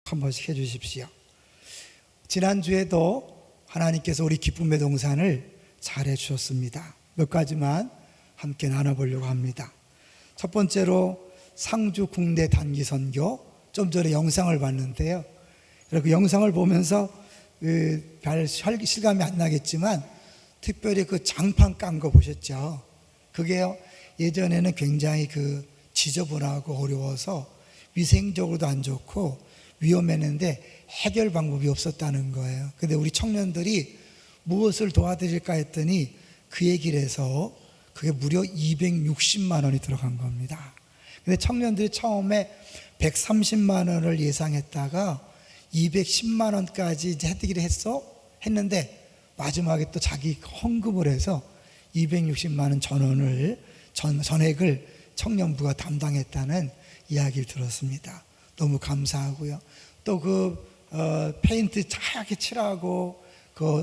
한 번씩 해주십시오. 지난주에도 하나님께서 우리 기쁨의 동산을 잘 해주셨습니다. 몇 가지만 함께 나눠보려고 합니다. 첫 번째로 상주 국내 단기 선교, 좀 전에 영상을 봤는데요. 그 영상을 보면서 별 실감이 안 나겠지만 특별히 그 장판 깐 거 보셨죠? 그게요, 예전에는 굉장히 지저분하고 어려워서 위생적으로도 안 좋고 위험했는데 해결 방법이 없었다는 거예요. 근데 우리 청년들이 무엇을 도와드릴까 했더니 그 얘기를 해서 그게 무려 260만 원이 들어간 겁니다. 근데 청년들이 처음에 130만 원을 예상했다가 210만 원까지 이제 해드리기로 했는데 마지막에 또 자기 헌금을 해서 260만 원 전액을 청년부가 담당했다는 이야기를 들었습니다. 너무 감사하고요. 또 페인트 하얗게 칠하고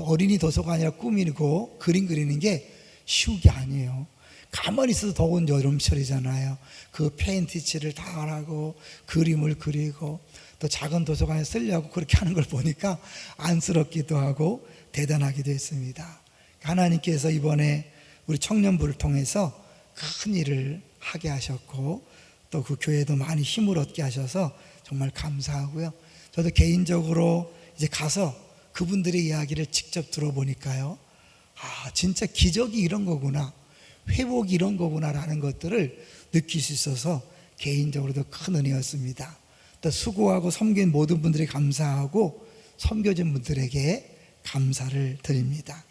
어린이 도서관이라 꾸미고 그림 그리는 게 쉬운 게 아니에요. 가만히 있어도 더운 여름철이잖아요. 그 페인트 칠을 다 하고 그림을 그리고 또 작은 도서관에 쓰려고 그렇게 하는 걸 보니까 안쓰럽기도 하고 대단하기도 했습니다. 하나님께서 이번에 우리 청년부를 통해서 큰 일을 하게 하셨고 또 그 교회도 많이 힘을 얻게 하셔서 정말 감사하고요. 저도 개인적으로 이제 가서 그분들의 이야기를 직접 들어보니까요, 진짜 기적이 이런 거구나, 회복이 이런 거구나라는 것들을 느낄 수 있어서 개인적으로도 큰 은혜였습니다. 또 수고하고 섬긴 모든 분들이 감사하고 섬겨진 분들에게 감사를 드립니다.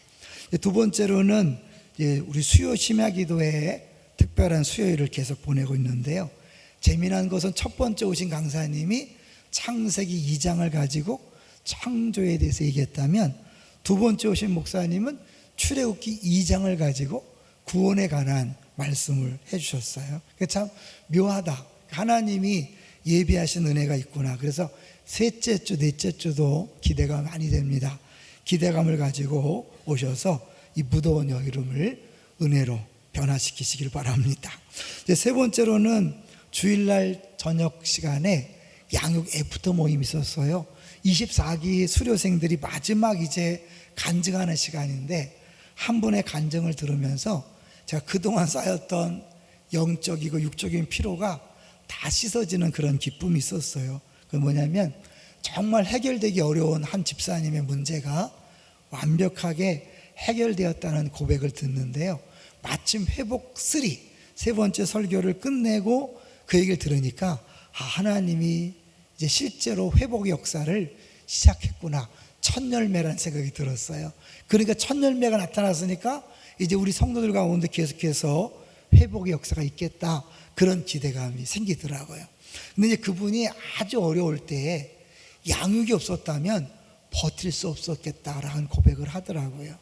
두 번째로는 우리 수요 심야 기도회에 특별한 수요일을 계속 보내고 있는데요. 재미난 것은 첫 번째 오신 강사님이 창세기 2장을 가지고 창조에 대해서 얘기했다면 두 번째 오신 목사님은 출애굽기 2장을 가지고 구원에 관한 말씀을 해주셨어요. 참 묘하다. 하나님이 예비하신 은혜가 있구나. 그래서 셋째 주, 넷째 주도 기대가 많이 됩니다. 기대감을 가지고 오셔서 이 무더운 여름을 은혜로 변화시키시길 바랍니다. 세 번째로는 주일날 저녁 시간에 양육 애프터 모임이 있었어요. 24기 수료생들이 마지막 이제 간증하는 시간인데 한 분의 간증을 들으면서 제가 그동안 쌓였던 영적이고 육적인 피로가 다 씻어지는 그런 기쁨이 있었어요. 그게 뭐냐면 정말 해결되기 어려운 한 집사님의 문제가 완벽하게 해결되었다는 고백을 듣는데요. 마침 회복 3, 세 번째 설교를 끝내고 그 얘기를 들으니까 하나님이 이제 실제로 회복의 역사를 시작했구나, 첫 열매라는 생각이 들었어요. 그러니까 첫 열매가 나타났으니까 이제 우리 성도들 가운데 계속해서 회복의 역사가 있겠다, 그런 기대감이 생기더라고요. 근데 이제 그분이 아주 어려울 때에 양육이 없었다면 버틸 수 없었겠다라는 고백을 하더라고요.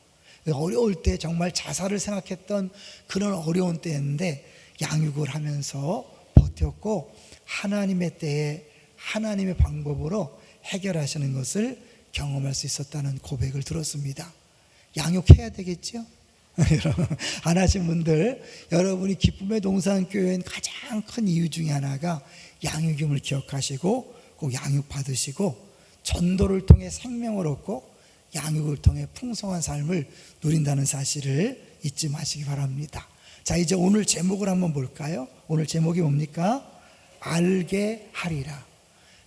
어려울 때 정말 자살을 생각했던 그런 어려운 때였는데 양육을 하면서 버텼고 하나님의 때에 하나님의 방법으로 해결하시는 것을 경험할 수 있었다는 고백을 들었습니다. 양육해야 되겠죠? 여러분, 안 하신 분들, 여러분이 기쁨의 동산교회엔 가장 큰 이유 중에 하나가 양육임을 기억하시고 꼭 양육 받으시고 전도를 통해 생명을 얻고 양육을 통해 풍성한 삶을 누린다는 사실을 잊지 마시기 바랍니다. 자, 이제 오늘 제목을 한번 볼까요? 오늘 제목이 뭡니까? 알게 하리라.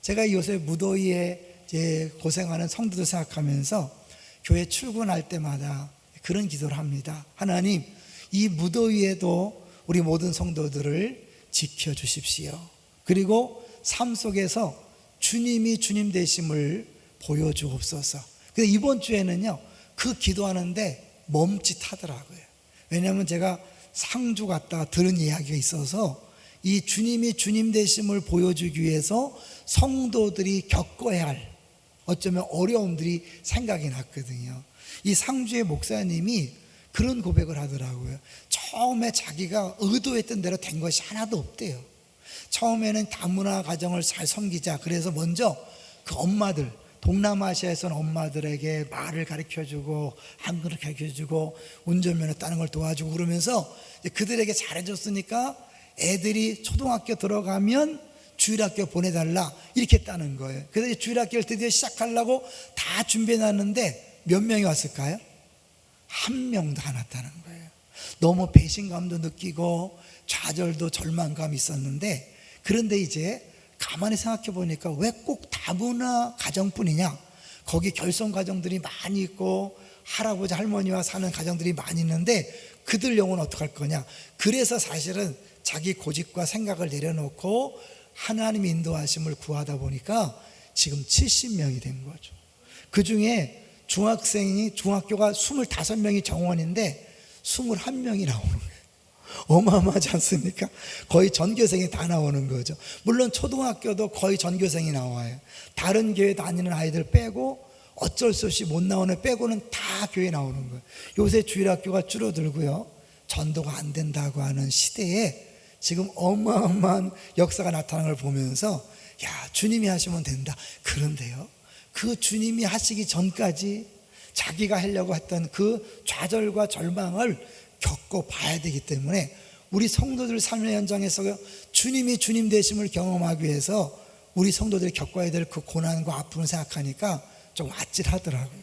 제가 요새 무더위에 이제 고생하는 성도들 생각하면서 교회 출근할 때마다 그런 기도를 합니다. 하나님, 이 무더위에도 우리 모든 성도들을 지켜주십시오. 그리고 삶 속에서 주님이 주님 되심을 보여주옵소서. 근데 이번 주에는요, 그 기도하는데 멈칫하더라고요. 왜냐하면 제가 상주 갔다 들은 이야기가 있어서 이 주님이 주님 되심을 보여주기 위해서 성도들이 겪어야 할 어쩌면 어려움들이 생각이 났거든요. 이 상주의 목사님이 그런 고백을 하더라고요. 처음에 자기가 의도했던 대로 된 것이 하나도 없대요. 처음에는 다문화 가정을 잘 섬기자, 그래서 먼저 그 엄마들, 동남아시아에서는 엄마들에게 말을 가르쳐주고 한글을 가르쳐주고 운전면허 따는 걸 도와주고 그러면서 그들에게 잘해줬으니까 애들이 초등학교 들어가면 주일학교 보내달라 이렇게 했다는 거예요. 그래서 주일학교를 드디어 시작하려고 다 준비해놨는데 몇 명이 왔을까요? 한 명도 안 왔다는 거예요. 너무 배신감도 느끼고 좌절도 절망감이 있었는데, 그런데 이제 가만히 생각해 보니까 왜 꼭 다문화 가정뿐이냐? 거기 결손 가정들이 많이 있고 할아버지 할머니와 사는 가정들이 많이 있는데 그들 영혼 어떡할 거냐? 그래서 사실은 자기 고집과 생각을 내려놓고 하나님의 인도하심을 구하다 보니까 지금 70명이 된 거죠. 그 중에 중학교가 25명이 정원인데 21명이 나오는 거예요. 어마어마하지 않습니까? 거의 전교생이 다 나오는 거죠. 물론 초등학교도 거의 전교생이 나와요. 다른 교회 다니는 아이들 빼고 어쩔 수 없이 못 나오는 빼고는 다 교회 나오는 거예요. 요새 주일학교가 줄어들고요, 전도가 안 된다고 하는 시대에 지금 어마어마한 역사가 나타나는 걸 보면서 야, 주님이 하시면 된다. 그런데요, 그 주님이 하시기 전까지 자기가 하려고 했던 그 좌절과 절망을 겪어봐야 되기 때문에 우리 성도들 삶의 현장에서 주님이 주님 되심을 경험하기 위해서 우리 성도들이 겪어야 될 그 고난과 아픔을 생각하니까 좀 아찔하더라고요.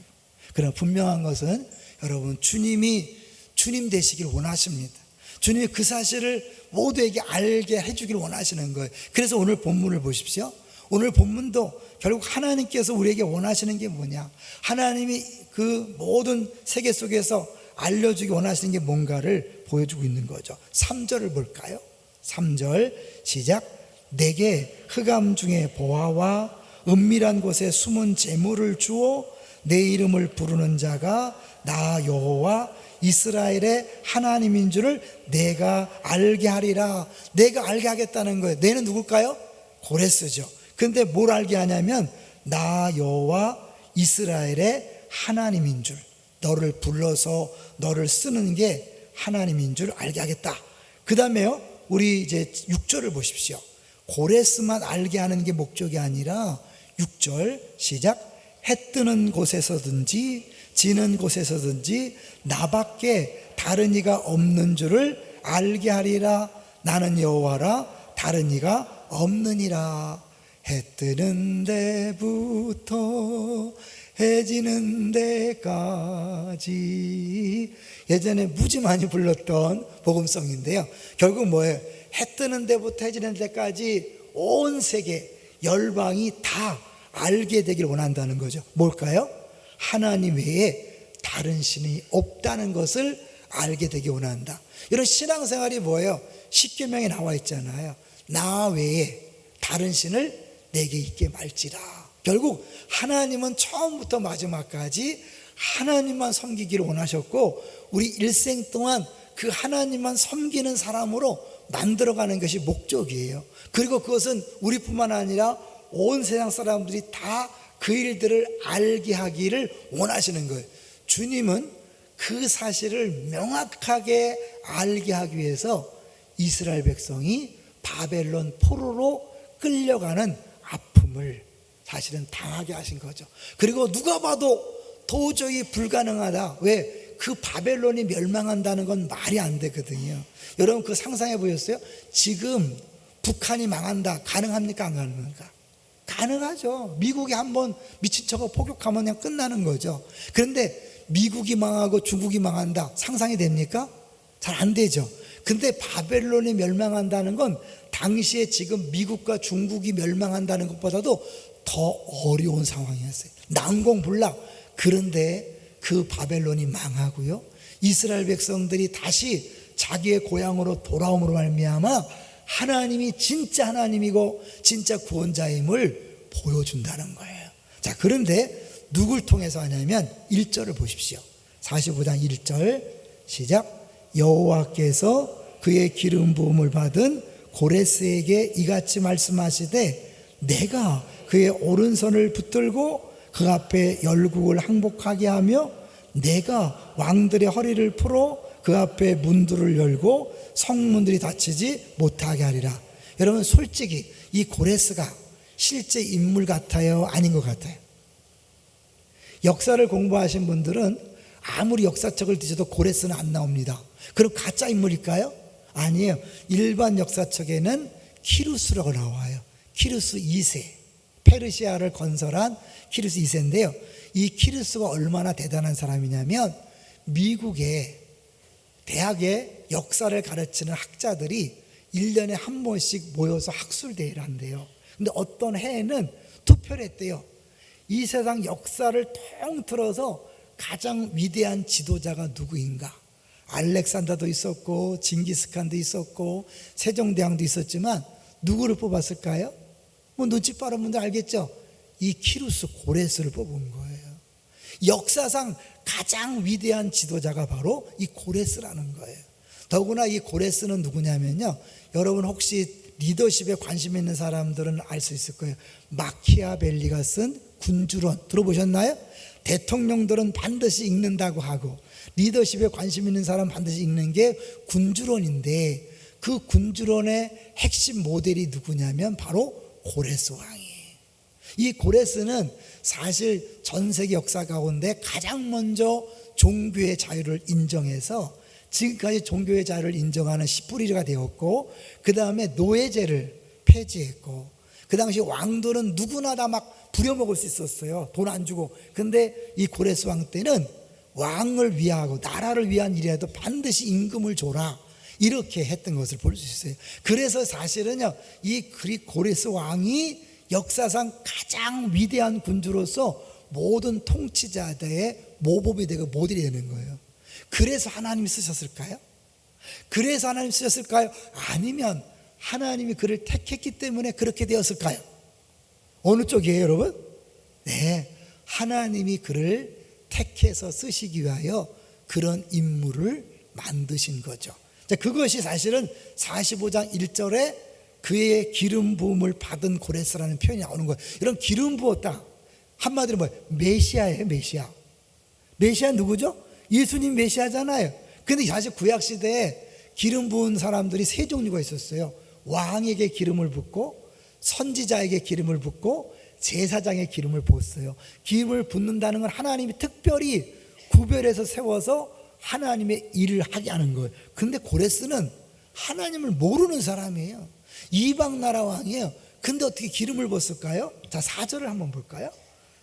그러나 분명한 것은 여러분, 주님이 주님 되시길 원하십니다. 주님이 그 사실을 모두에게 알게 해주길 원하시는 거예요. 그래서 오늘 본문을 보십시오. 오늘 본문도 결국 하나님께서 우리에게 원하시는 게 뭐냐, 하나님이 그 모든 세계 속에서 알려주기 원하시는 게 뭔가를 보여주고 있는 거죠. 3절을 볼까요? 3절 시작. 내게 흑암 중에 보화와 은밀한 곳에 숨은 재물을 주어 내 이름을 부르는 자가 나 여호와 이스라엘의 하나님인 줄을 내가 알게 하리라. 내가 알게 하겠다는 거예요. 내는 누굴까요? 고레스죠. 근데 뭘 알게 하냐면 나 여호와 이스라엘의 하나님인 줄, 너를 불러서 너를 쓰는 게 하나님인 줄 알게 하겠다. 그 다음에요, 우리 이제 6절을 보십시오. 고레스만 알게 하는 게 목적이 아니라 6절 시작. 해 뜨는 곳에서든지 지는 곳에서든지 나밖에 다른 이가 없는 줄을 알게 하리라. 나는 여호와라, 다른 이가 없느니라. 해 뜨는 데부터 해 지는 데까지, 예전에 무지 많이 불렀던 복음송인데요, 결국 뭐예요? 해 뜨는 데부터 해 지는 데까지 온 세계 열방이 다 알게 되길 원한다는 거죠. 뭘까요? 하나님 외에 다른 신이 없다는 것을 알게 되길 원한다. 이런 신앙생활이 뭐예요? 십계명에 나와 있잖아요. 나 외에 다른 신을 내게 있게 말지라. 결국 하나님은 처음부터 마지막까지 하나님만 섬기기를 원하셨고, 우리 일생 동안 그 하나님만 섬기는 사람으로 만들어가는 것이 목적이에요. 그리고 그것은 우리뿐만 아니라 온 세상 사람들이 다 그 일들을 알게 하기를 원하시는 거예요. 주님은 그 사실을 명확하게 알게 하기 위해서 이스라엘 백성이 바벨론 포로로 끌려가는 아픔을 사실은 당하게 하신 거죠. 그리고 누가 봐도 도저히 불가능하다. 왜? 그 바벨론이 멸망한다는 건 말이 안 되거든요. 여러분, 그 상상해 보셨어요? 지금 북한이 망한다. 가능합니까? 안 가능합니까? 가능하죠. 미국이 한번 미친 척을 폭격하면 그냥 끝나는 거죠. 그런데 미국이 망하고 중국이 망한다. 상상이 됩니까? 잘 안 되죠. 근데 바벨론이 멸망한다는 건 당시에 지금 미국과 중국이 멸망한다는 것보다도 더 어려운 상황이었어요. 난공불락. 그런데 그 바벨론이 망하고요, 이스라엘 백성들이 다시 자기의 고향으로 돌아옴으로 말미암아 하나님이 진짜 하나님이고 진짜 구원자임을 보여준다는 거예요. 자, 그런데 누굴 통해서 하냐면 1절을 보십시오. 45장 1절 시작. 여호와께서 그의 기름 부음을 받은 고레스에게 이같이 말씀하시되 내가 그의 오른손을 붙들고 그 앞에 열국을 항복하게 하며 내가 왕들의 허리를 풀어 그 앞에 문들을 열고 성문들이 닫히지 못하게 하리라. 여러분, 솔직히 이 고레스가 실제 인물 같아요? 아닌 것 같아요? 역사를 공부하신 분들은 아무리 역사책을 뒤져도 고레스는 안 나옵니다. 그럼 가짜 인물일까요? 아니에요. 일반 역사책에는 키루스라고 나와요. 키루스 2세, 페르시아를 건설한 키루스 2세인데요. 이 키루스가 얼마나 대단한 사람이냐면 미국의 대학의 역사를 가르치는 학자들이 1년에 한 번씩 모여서 학술대회를 한대요. 근데 어떤 해에는 투표를 했대요. 이 세상 역사를 통틀어서 가장 위대한 지도자가 누구인가. 알렉산더도 있었고 징기스칸도 있었고 세종대왕도 있었지만 누구를 뽑았을까요? 뭐 눈치 빠른 분들 알겠죠? 이 키루스 고레스를 뽑은 거예요. 역사상 가장 위대한 지도자가 바로 이 고레스라는 거예요. 더구나 이 고레스는 누구냐면요, 여러분 혹시 리더십에 관심 있는 사람들은 알 수 있을 거예요. 마키아벨리가 쓴 군주론 들어보셨나요? 대통령들은 반드시 읽는다고 하고 리더십에 관심 있는 사람 반드시 읽는 게 군주론인데, 그 군주론의 핵심 모델이 누구냐면 바로 고레스 왕이에요. 이 고레스는 사실 전 세계 역사 가운데 가장 먼저 종교의 자유를 인정해서 지금까지 종교의 자유를 인정하는 시뿌리가 되었고, 그 다음에 노예제를 폐지했고, 그 당시 왕들은 누구나 다 막 부려먹을 수 있었어요. 돈 안 주고. 근데 이 고레스 왕 때는 왕을 위하고 나라를 위한 일이라도 반드시 임금을 줘라, 이렇게 했던 것을 볼 수 있어요. 그래서 사실은요, 이 고레스 왕이 역사상 가장 위대한 군주로서 모든 통치자들의 모범이 되고 모델이 되는 거예요. 그래서 하나님이 쓰셨을까요? 그래서 하나님이 쓰셨을까요? 아니면 하나님이 그를 택했기 때문에 그렇게 되었을까요? 어느 쪽이에요, 여러분? 네, 하나님이 그를 택해서 쓰시기 위하여 그런 인물을 만드신 거죠. 자, 그것이 사실은 45장 1절에 그의 기름 부음을 받은 고레스라는 표현이 나오는 거예요. 이런 기름 부었다, 한마디로 뭐예요? 메시아예요. 메시아. 메시아 누구죠? 예수님 메시아잖아요. 근데 사실 구약시대에 기름 부은 사람들이 세 종류가 있었어요. 왕에게 기름을 붓고, 선지자에게 기름을 붓고, 제사장의 기름을 부었어요. 기름을 붓는다는 건 하나님이 특별히 구별해서 세워서 하나님의 일을 하게 하는 거예요. 근데 고레스는 하나님을 모르는 사람이에요. 이방 나라 왕이에요. 근데 어떻게 기름을 부었을까요? 자, 4절을 한번 볼까요?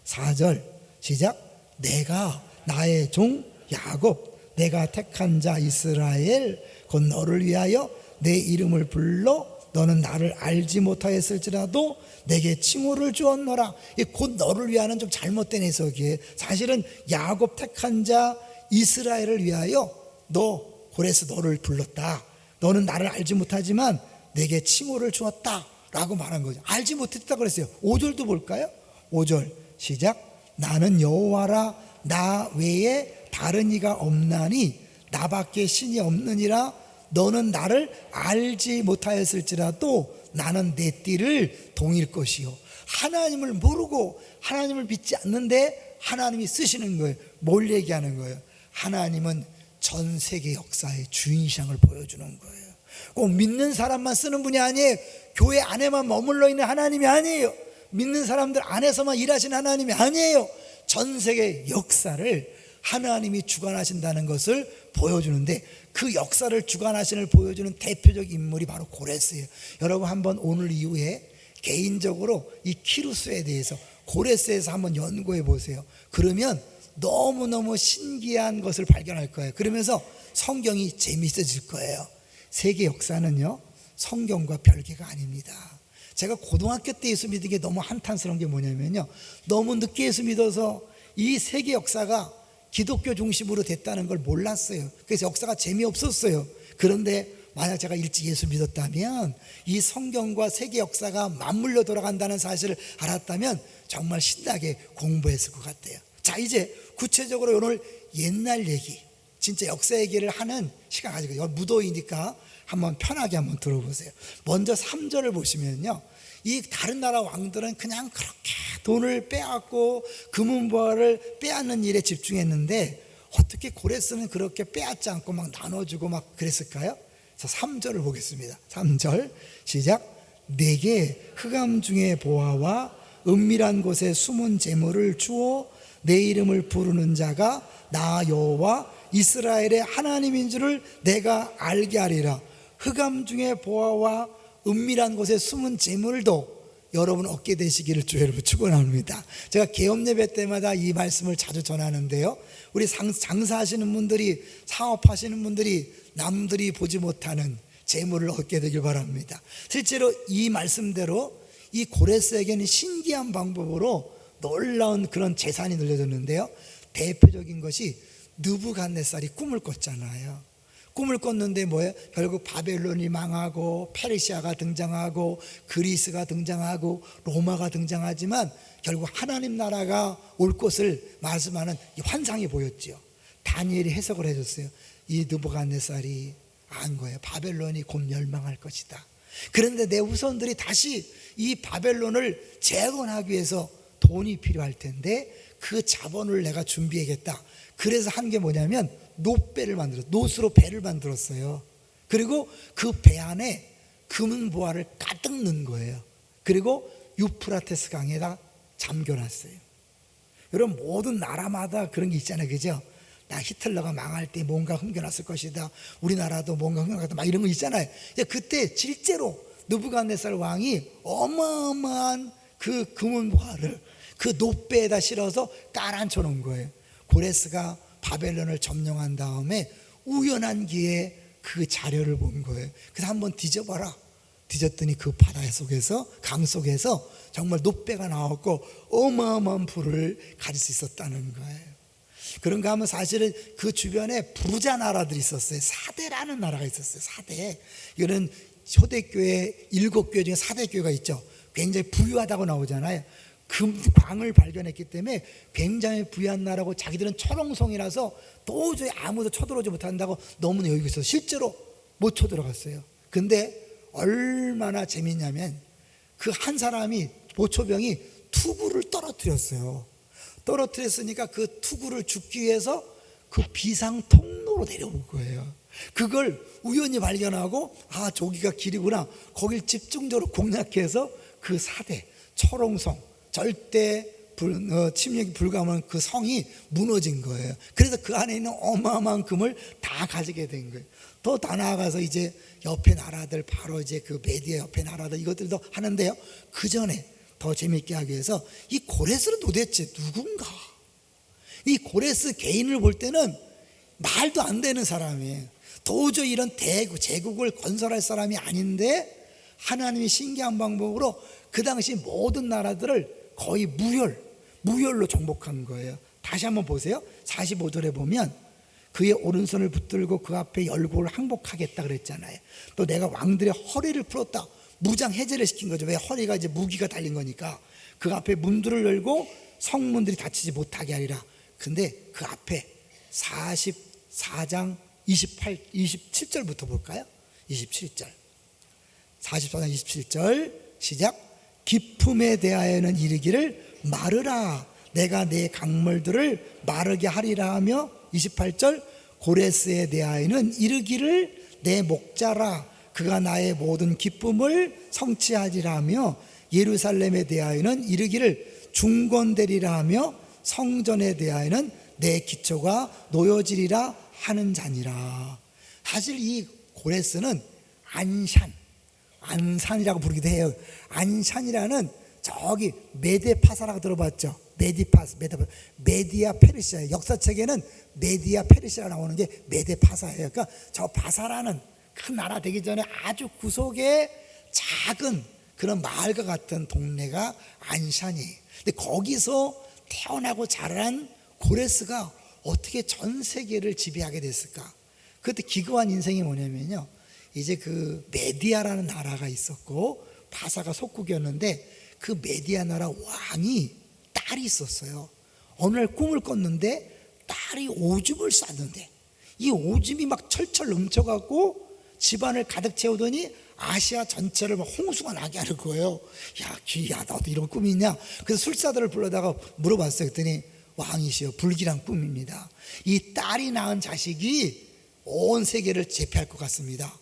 4절 시작. 내가 나의 종 야곱, 내가 택한 자 이스라엘, 곧 너를 위하여 내 이름을 불러 너는 나를 알지 못하였을지라도 내게 칭호를 주었노라. 곧 너를 위하는 좀 잘못된 해석이에요. 사실은 야곱 택한 자 이스라엘을 위하여 너 고레스 너를 불렀다. 너는 나를 알지 못하지만 내게 칭호를 주었다 라고 말한 거죠. 알지 못했다 그랬어요. 5절도 볼까요? 5절 시작. 나는 여호와라, 나 외에 다른 이가 없나니 나밖에 신이 없느니라. 너는 나를 알지 못하였을지라도 나는 내 띠를 동일 것이요. 하나님을 모르고 하나님을 믿지 않는데 하나님이 쓰시는 거예요. 뭘 얘기하는 거예요? 하나님은 전 세계 역사의 주인상을 보여주는 거예요. 꼭 믿는 사람만 쓰는 분이 아니에요. 교회 안에만 머물러 있는 하나님이 아니에요. 믿는 사람들 안에서만 일하시는 하나님이 아니에요. 전 세계 역사를 하나님이 주관하신다는 것을 보여주는데, 그 역사를 주관하시는 보여주는 대표적 인물이 바로 고레스예요. 여러분 한번 오늘 이후에 개인적으로 이 키루스에 대해서 고레스에서 한번 연구해 보세요. 그러면 너무너무 신기한 것을 발견할 거예요. 그러면서 성경이 재미있어질 거예요. 세계 역사는요, 성경과 별개가 아닙니다. 제가 고등학교 때 예수 믿은 게 너무 한탄스러운 게 뭐냐면요, 너무 늦게 예수 믿어서 이 세계 역사가 기독교 중심으로 됐다는 걸 몰랐어요. 그래서 역사가 재미없었어요. 그런데 만약 제가 일찍 예수 믿었다면, 이 성경과 세계 역사가 맞물려 돌아간다는 사실을 알았다면 정말 신나게 공부했을 것 같아요. 자, 이제 구체적으로 오늘 옛날 얘기, 진짜 역사 얘기를 하는 시간 가지고, 무더위니까 한번 편하게 한번 들어보세요. 먼저 3절을 보시면요, 이 다른 나라 왕들은 그냥 그렇게 돈을 빼앗고 금은보화를 빼앗는 일에 집중했는데, 어떻게 고레스는 그렇게 빼앗지 않고 막 나눠주고 막 그랬을까요? 자, 3절을 보겠습니다. 3절 시작. 내게 흑암 중의 보화와 은밀한 곳에 숨은 재물을 주어 내 이름을 부르는 자가 나 여호와 이스라엘의 하나님인 줄을 내가 알게 하리라. 흑암 중의 보화와 은밀한 곳에 숨은 재물도 여러분 얻게 되시기를 주의 이름으로 축원합니다. 제가 개업 예배 때마다 이 말씀을 자주 전하는데요, 우리 장사하시는 분들이, 사업하시는 분들이 남들이 보지 못하는 재물을 얻게 되길 바랍니다. 실제로 이 말씀대로 이 고레스에게는 신기한 방법으로 놀라운 그런 재산이 늘려졌는데요, 대표적인 것이 느부갓네살이 꿈을 꿨잖아요. 꿈을 꿨는데 뭐예요? 결국 바벨론이 망하고 페르시아가 등장하고 그리스가 등장하고 로마가 등장하지만 결국 하나님 나라가 올 것을 말씀하는 환상이 보였죠. 다니엘이 해석을 해줬어요. 이 느부갓네살이 안 거예요. 바벨론이 곧 멸망할 것이다. 그런데 내 후손들이 다시 이 바벨론을 재건하기 위해서 돈이 필요할 텐데 그 자본을 내가 준비해야겠다. 그래서 한 게 뭐냐면 놋배를 만들었어요. 놋으로 배를 만들었어요. 그리고 그 배 안에 금은보화를 가득 넣은 거예요. 그리고 유프라테스 강에다 잠겨놨어요. 여러분, 모든 나라마다 그런 게 있잖아요, 그죠? 나 히틀러가 망할 때 뭔가 숨겨놨을 것이다, 우리나라도 뭔가 숨겨놨다, 막 이런 거 있잖아요. 그때 실제로 느부갓네살 왕이 어마어마한 그 금은보화를 그 놋배에다 실어서 깔아앉혀 놓은 거예요. 고레스가 바벨론을 점령한 다음에 우연한 기회에 그 자료를 본 거예요. 그래서 한번 뒤져봐라. 뒤졌더니 그 바다 속에서, 강 속에서 정말 놋배가 나왔고 어마어마한 부를 가질 수 있었다는 거예요. 그런가 하면 사실은 그 주변에 부자 나라들이 있었어요. 사대라는 나라가 있었어요. 사대. 이거는 초대교회 7교회 중에 사대교회가 있죠. 굉장히 부유하다고 나오잖아요. 금광을 발견했기 때문에 굉장히 부유한 나라고, 자기들은 철옹성이라서 도저히 아무도 쳐들어오지 못한다고 너무나 여기고 있어서 실제로 못 쳐들어갔어요. 근데 얼마나 재밌냐면 그 한 사람이, 보초병이 투구를 떨어뜨렸어요. 떨어뜨렸으니까 그 투구를 죽기 위해서 그 비상 통로로 내려온 거예요. 그걸 우연히 발견하고, 아, 저기가 길이구나. 거길 집중적으로 공략해서 그 사대, 철옹성, 절대 침략이 불가능한 그 성이 무너진 거예요. 그래서 그 안에 있는 어마어마한 금을 다 가지게 된 거예요. 더 나아가서 이제 옆에 나라들, 바로 이제 그 메디아 옆에 나라들, 이것들도 하는데요, 그 전에 더 재밌게 하기 위해서 이 고레스는 도대체 누군가? 이 고레스 개인을 볼 때는 말도 안 되는 사람이에요. 도저히 이런 제국을 건설할 사람이 아닌데 하나님이 신기한 방법으로 그 당시 모든 나라들을 거의 무혈로 정복한 거예요. 다시 한번 보세요. 45절에 보면 그의 오른손을 붙들고 그 앞에 열국을 항복하겠다 그랬잖아요. 또 내가 왕들의 허리를 풀었다. 무장 해제를 시킨 거죠. 왜? 허리가 이제 무기가 달린 거니까. 그 앞에 문들을 열고 성문들이 닫히지 못하게 하리라. 근데 그 앞에 44장 27절부터 볼까요? 27절. 44장 27절 시작. 기품에 대하여는 이르기를 마르라. 내가 내 강물들을 마르게 하리라 하며, 28절. 고레스에 대하여는 이르기를 내 목자라. 그가 나의 모든 기쁨을 성취하리라 하며, 예루살렘에 대하여는 이르기를 중건되리라 하며, 성전에 대하여는 내 기초가 놓여지리라 하는 자니라. 사실 이 고레스는 안산이라고 부르기도 해요. 안산이라는 저기 메데파사라고 들어봤죠? 메디아 페르시아. 역사책에는 메디아 페르시아 나오는 게 메데파사예요. 그러니까 저 바사라는 큰 나라 되기 전에 아주 구석에 작은 그런 마을과 같은 동네가 안산이에요. 근데 거기서 태어나고 자란 고레스가 어떻게 전 세계를 지배하게 됐을까? 그때 기거한 인생이 뭐냐면요, 이제 그 메디아라는 나라가 있었고 바사가 속국이었는데 그 메디아 나라 왕이 딸이 있었어요. 어느 날 꿈을 꿨는데 딸이 오줌을 쌌는데 이 오줌이 막 철철 넘쳐갖고 집안을 가득 채우더니 아시아 전체를 막 홍수가 나게 하는 거예요. 야, 귀야, 너도 이런 꿈이 있냐? 그래서 술사들을 불러다가 물어봤어요. 그랬더니 왕이시여, 불길한 꿈입니다. 이 딸이 낳은 자식이 온 세계를 제패할 것 같습니다.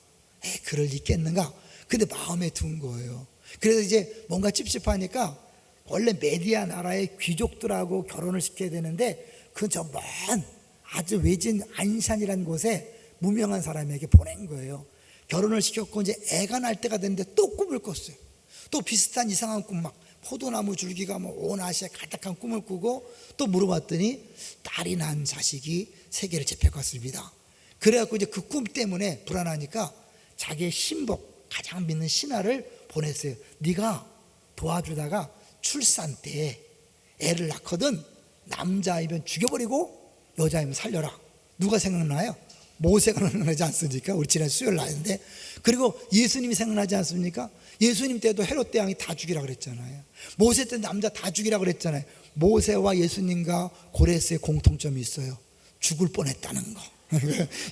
그럴 리 있겠는가? 근데 마음에 든 거예요. 그래서 이제 뭔가 찝찝하니까 원래 메디아 나라의 귀족들하고 결혼을 시켜야 되는데 그 저 먼 아주 외진 안산이라는 곳에 무명한 사람에게 보낸 거예요. 결혼을 시켰고 이제 애가 날 때가 됐는데 또 꿈을 꿨어요. 또 비슷한 이상한 꿈, 막 포도나무 줄기가 뭐 온 아시아에 가득한 꿈을 꾸고, 또 물어봤더니 딸이 낳은 자식이 세계를 제패갔습니다. 그래갖고 이제 그 꿈 때문에 불안하니까 자기의 신복, 가장 믿는 신하를 보냈어요. 네가 도와주다가 출산 때 애를 낳거든 남자이면 죽여버리고 여자이면 살려라. 누가 생각나요? 모세가 생각나지 않습니까? 우리 지난 수요일 나였는데. 그리고 예수님이 생각나지 않습니까? 예수님 때도 헤롯 대왕이 다 죽이라 그랬잖아요. 모세 때 남자 다 죽이라 그랬잖아요. 모세와 예수님과 고레스의 공통점이 있어요. 죽을 뻔했다는 거.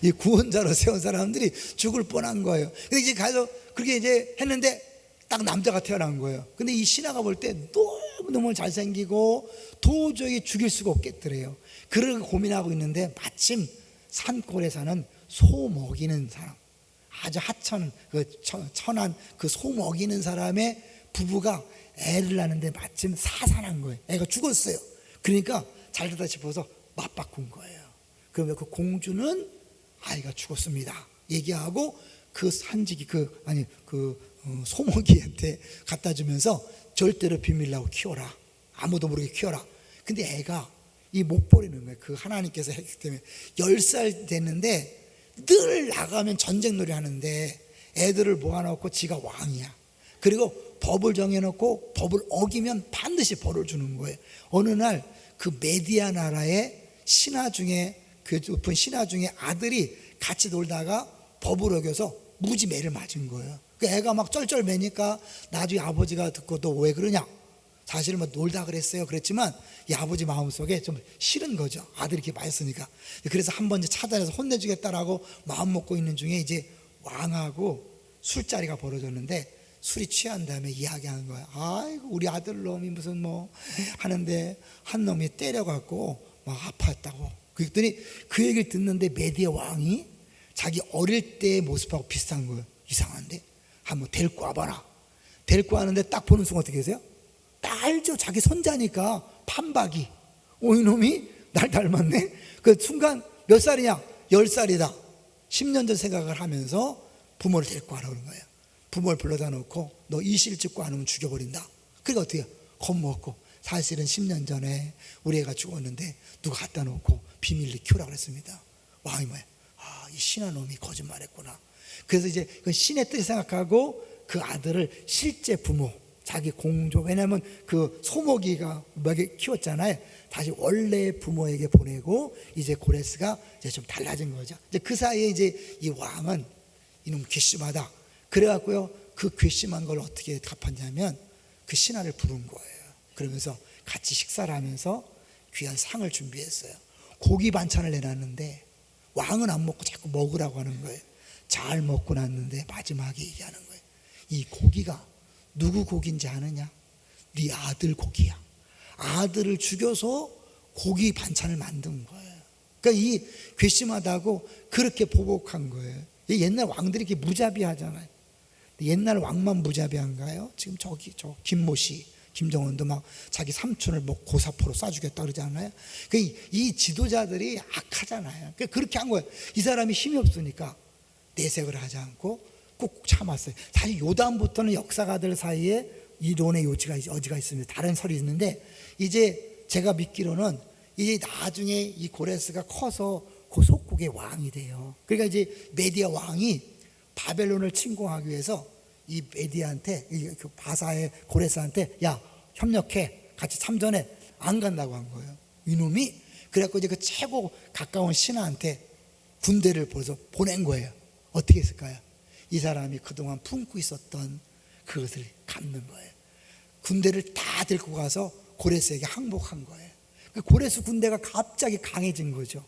이 구원자로 세운 사람들이 죽을 뻔한 거예요. 근데 이제 가서 그렇게 이제 했는데 딱 남자가 태어난 거예요. 근데 이 신하가 볼 때 너무너무 잘생기고 도저히 죽일 수가 없겠더래요. 그러고 고민하고 있는데 마침 산골에 사는 소 먹이는 사람, 아주 하천, 천한 그 소 먹이는 사람의 부부가 애를 낳는데 마침 사산한 거예요. 애가 죽었어요. 그러니까 잘되다 싶어서 맞바꾼 거예요. 그러면 그 공주는 아이가 죽었습니다 얘기하고 그 산지기 소먹이한테 갖다 주면서 절대로 비밀라고 키워라. 아무도 모르게 키워라. 근데 애가 이 못 버리는 거예요. 그 하나님께서 했기 때문에 10살 됐는데 늘 나가면 전쟁놀이 하는데 애들을 모아놓고 지가 왕이야. 그리고 법을 정해놓고 법을 어기면 반드시 벌을 주는 거예요. 어느 날 그 메디아 나라의 신하 중에 그 높은 신하 중에 아들이 같이 놀다가 법을 어겨서 무지 매를 맞은 거예요. 그 애가 막 쩔쩔매니까 나중에 아버지가 듣고 너 왜 그러냐? 사실은 뭐 놀다 그랬어요. 그랬지만 이 아버지 마음속에 좀 싫은 거죠. 아들이 이렇게 맞았으니까. 그래서 한 번 찾아내서 혼내주겠다라고 마음 먹고 있는 중에 이제 왕하고 술자리가 벌어졌는데 술이 취한 다음에 이야기하는 거야. 아이고 우리 아들 놈이 무슨 뭐 하는데 한 놈이 때려갖고 막 아팠다고. 그랬더니 그 얘기를 듣는데 메디아 왕이 자기 어릴 때의 모습하고 비슷한 거예요. 이상한데 한번 데리고 와봐라. 데리고 왔는데 딱 보는 순간 어떻게 되세요? 딱 알죠. 자기 손자니까 판박이. 이놈이 날 닮았네. 그 순간 몇 살이냐? 10살이다 10년 전 생각을 하면서 부모를 데리고 와라 그런 거예요. 부모를 불러다 놓고 너 이 실 찍고 안 오면 죽여버린다. 그러니까 어떻게 해요? 겁먹고 사실은 10년 전에 우리 애가 죽었는데 누가 갖다 놓고 비밀로 키우라고 그랬습니다. 왕이 뭐야? 이 신하 놈이 거짓말했구나. 그래서 이제 그 신의 뜻 생각하고 그 아들을 실제 부모, 자기 공조, 왜냐하면 그 소모기가 먹여 키웠잖아요. 다시 원래의 부모에게 보내고 이제 고레스가 이제 좀 달라진 거죠. 이제 그 사이에 이제 이 왕은 이놈 괘씸하다. 그래갖고요 그 괘씸한 걸 어떻게 갚았냐면 그 신하를 부른 거예요. 그러면서 같이 식사를 하면서 귀한 상을 준비했어요. 고기 반찬을 내놨는데 왕은 안 먹고 자꾸 먹으라고 하는 거예요. 잘 먹고 났는데 마지막에 얘기하는 거예요. 이 고기가 누구 고기인지 아느냐? 네 아들 고기야. 아들을 죽여서 고기 반찬을 만든 거예요. 그러니까 이 괘씸하다고 그렇게 보복한 거예요. 옛날 왕들이 이렇게 무자비하잖아요. 옛날 왕만 무자비한가요? 지금 저 김모씨, 김정은도 막 자기 삼촌을 뭐 고사포로 쏴주겠다 그러잖아요. 이 지도자들이 악하잖아요. 그렇게 한 거예요. 이 사람이 힘이 없으니까 내색을 하지 않고 꾹 참았어요. 사실 요단부터는 역사가들 사이에 이론의 여지가 있습니다. 다른 설이 있는데 이제 제가 믿기로는 이제 나중에 이 고레스가 커서 그 속국의 왕이 돼요. 그러니까 이제 메디아 왕이 바벨론을 침공하기 위해서 이 메디아한테, 그 바사의 고레스한테 야 협력해, 같이 참전해. 안 간다고 한 거예요. 이놈이. 그래갖고 이제 그 최고 가까운 신하한테 군대를 보낸 거예요. 어떻게 했을까요? 이 사람이 그동안 품고 있었던 그것을 갚는 거예요. 군대를 다 데리고 가서 고레스에게 항복한 거예요. 그 고레스 군대가 갑자기 강해진 거죠.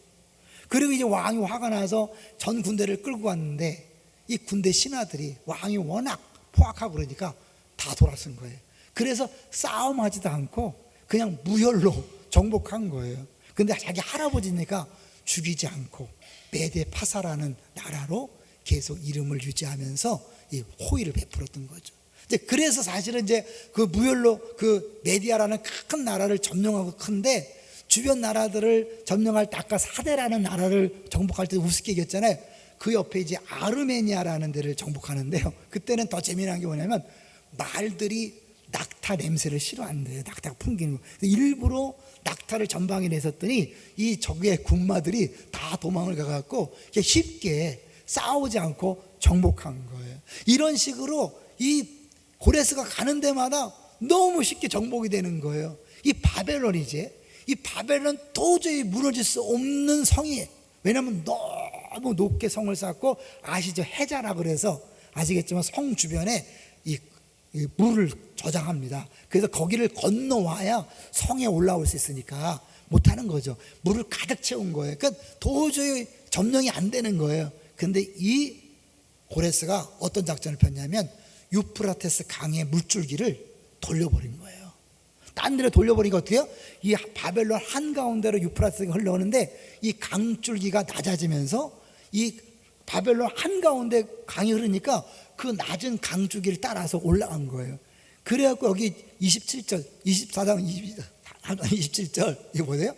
그리고 이제 왕이 화가 나서 전 군대를 끌고 왔는데 이 군대 신하들이 왕이 워낙 포악하고 그러니까 다 돌아선 거예요. 그래서 싸움하지도 않고 그냥 무혈로 정복한 거예요. 근데 자기 할아버지니까 죽이지 않고 메데 파사라는 나라로 계속 이름을 유지하면서 이 호의를 베풀었던 거죠. 이제 그래서 사실은 이제 그 무혈로 그 메디아라는 큰 나라를 점령하고 큰데 주변 나라들을 점령할 때 아까 사대라는 나라를 정복할 때 우습게 얘기했잖아요. 그 옆에 이제 아르메니아라는 데를 정복하는데요. 그때는 더 재미난 게 뭐냐면 말들이 낙타 냄새를 싫어한대요. 낙타가 풍기는 거. 일부러 낙타를 전방에 내섰더니 이 적의 군마들이 다 도망을 가갖고 쉽게 싸우지 않고 정복한 거예요. 이런 식으로 이 고레스가 가는 데마다 너무 쉽게 정복이 되는 거예요. 이 바벨론이지. 이 바벨론 도저히 무너질 수 없는 성이에요. 왜냐하면 너무 높게 성을 쌓고, 아시죠? 해자라 그래서 아시겠지만 성 주변에 이 물을 저장합니다. 그래서 거기를 건너와야 성에 올라올 수 있으니까 못하는 거죠. 물을 가득 채운 거예요. 그러니까 도저히 점령이 안 되는 거예요. 근데 이 고레스가 어떤 작전을 폈냐면 유프라테스 강의 물줄기를 돌려버린 거예요. 딴 데로 돌려버리니까 어떻게 해요? 이 바벨론 한가운데로 유프라테스가 흘러오는데 이 강줄기가 낮아지면서 이 바벨론 한가운데 강이 흐르니까 그 낮은 강줄기를 따라서 올라간 거예요. 그래갖고 여기 27절, 24장 27절 이거 보세요.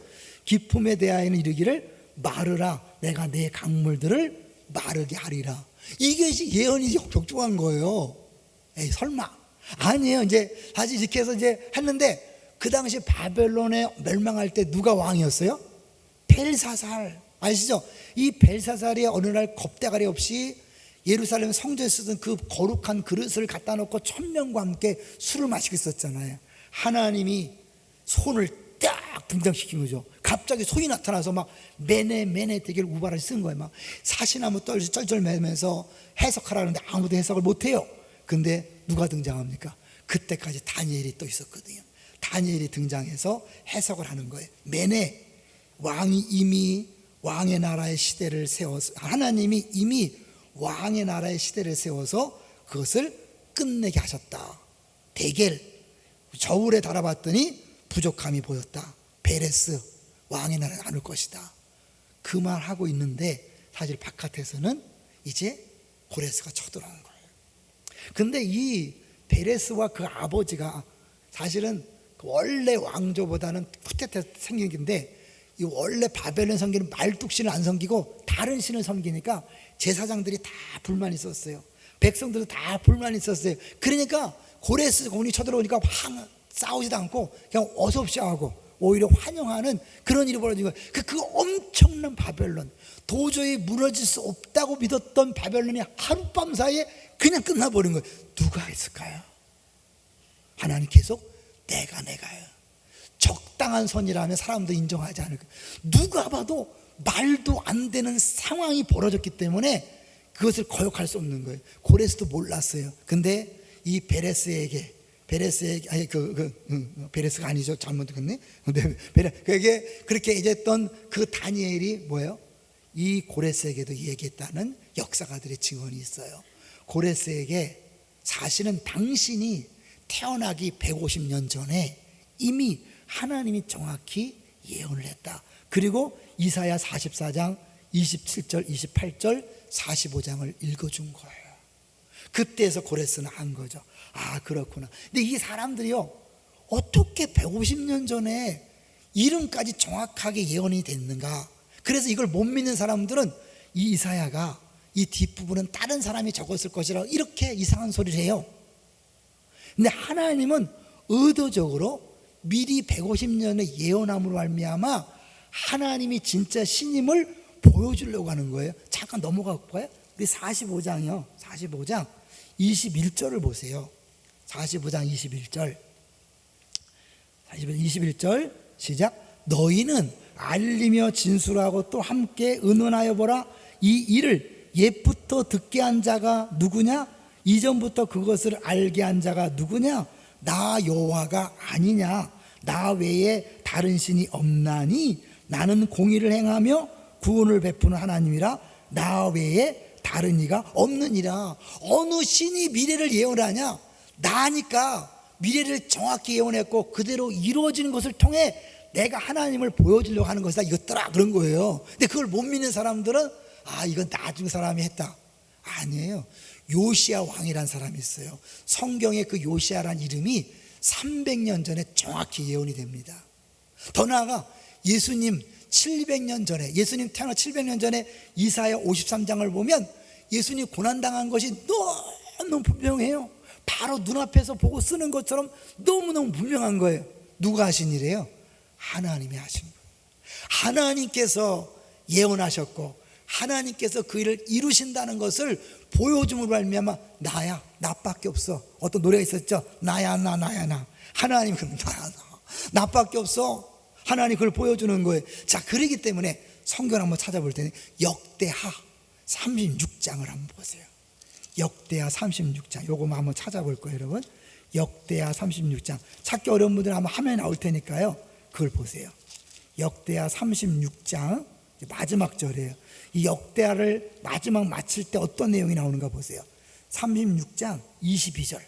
기품에 대하여는 이르기를 마르라, 내가 내 강물들을 마르게 하리라. 이게 예언이 격조한 거예요. 에이 설마 아니에요. 이제 다시 이렇게 해서 이제 했는데, 그 당시 바벨론에 멸망할 때 누가 왕이었어요? 벨사살. 아시죠? 이 벨사살이 어느 날 겁대가리 없이 예루살렘 성전에 쓰던 그 거룩한 그릇을 갖다 놓고 1000명과 함께 술을 마시고 있었잖아요. 하나님이 손을 딱 등장시킨 거죠. 갑자기 손이 나타나서 막 메네 되게 우발을 쓴 거예요. 막 사시나무 쩔쩔 매면서 해석하라는데 아무도 해석을 못해요. 근데 누가 등장합니까? 그때까지 다니엘이 또 있었거든요. 다니엘이 등장해서 해석을 하는 거예요. 메네, 왕이 이미 왕의 나라의 시대를 세워서, 하나님이 이미 왕의 나라의 시대를 세워서 그것을 끝내게 하셨다. 데겔, 저울에 달아봤더니 부족함이 보였다. 베레스, 왕의 나라가 안 올 것이다. 그 말 하고 있는데 사실 바깥에서는 이제 고레스가 쳐들어오는 거예요. 근데 이 베레스와 그 아버지가 사실은 원래 왕조보다는 쿠데타 생긴 건데, 이 원래 바벨론 섬기는 말뚝신을 안 섬기고 다른 신을 섬기니까 제사장들이 다 불만이 있었어요. 백성들도 다 불만이 있었어요. 그러니까 고레스 공이 쳐들어오니까 싸우지도 않고 그냥 어서옵쇼 하고 오히려 환영하는 그런 일이 벌어진 거예요. 그 엄청난 바벨론, 도저히 무너질 수 없다고 믿었던 바벨론이 하룻밤 사이에 그냥 끝나버린 거예요. 누가 했을까요? 하나님 계속 내가요. 적당한 선이라면 사람도 인정하지 않을 거예요. 누가 봐도 말도 안 되는 상황이 벌어졌기 때문에 그것을 거역할 수 없는 거예요. 고레스도 몰랐어요. 근데 이 베레스에게 아니 베레스가 아니죠. 잘못했네. 그게 그렇게 얘기했던 그 다니엘이 뭐예요? 이 고레스에게도 얘기했다는 역사가들의 증언이 있어요. 고레스에게 사실은 당신이 태어나기 150년 전에 이미 하나님이 정확히 예언을 했다. 그리고 이사야 44장 27절, 28절, 45장을 읽어준 거예요. 그때에서 고레스는 한 거죠. 아, 그렇구나. 근데 이 사람들이요, 어떻게 150년 전에 이름까지 정확하게 예언이 됐는가? 그래서 이걸 못 믿는 사람들은 이 이사야가 이 뒷부분은 다른 사람이 적었을 것이라고 이렇게 이상한 소리를 해요. 근데 하나님은 의도적으로 미리 150년의 예언함으로 말미암아 하나님이 진짜 신임을 보여주려고 하는 거예요. 잠깐 넘어가 볼까요? 우리 45장이요. 45장 21절을 보세요. 45장 21절. 21절 시작. 너희는 알리며 진술하고 또 함께 의논하여 보라. 이 일을 옛부터 듣게 한 자가 누구냐? 이전부터 그것을 알게 한 자가 누구냐? 나 여호와가 아니냐? 나 외에 다른 신이 없나니? 나는 공의를 행하며 구원을 베푸는 하나님이라. 나 외에 다른 이가 없느니라. 어느 신이 미래를 예언하냐? 나니까 미래를 정확히 예언했고 그대로 이루어지는 것을 통해 내가 하나님을 보여주려고 하는 것이다 이것더라 그런 거예요. 근데 그걸 못 믿는 사람들은 아, 이건 나중 사람이 했다. 아니에요. 요시야 왕이란 사람이 있어요. 성경에 그 요시야란 이름이 300년 전에 정확히 예언이 됩니다. 더 나아가 예수님 700년 전에, 예수님 태어나 700년 전에 이사야 53장을 보면 예수님 고난당한 것이 너무 분명해요. 바로 눈앞에서 보고 쓰는 것처럼 너무너무 분명한 거예요. 누가 하신 일이에요? 하나님이 하신 거예요. 하나님께서 예언하셨고 하나님께서 그 일을 이루신다는 것을 보여줌으로 말미암아 나야, 나밖에 없어. 어떤 노래가 있었죠? 나야 나, 나야 나. 하나님 그럼 나야 나, 나밖에 없어. 하나님 그걸 보여주는 거예요. 자, 그러기 때문에 성경 한번 찾아볼 때는 역대하 36장을 한번 보세요. 역대하 36장 요거만 한번 찾아볼 거예요, 여러분. 역대하 36장 찾기 어려운 분들은 아마 화면에 나올 테니까요, 그걸 보세요. 역대하 36장 마지막 절이에요. 이 역대하를 마지막 마칠 때 어떤 내용이 나오는가 보세요. 36장 22절.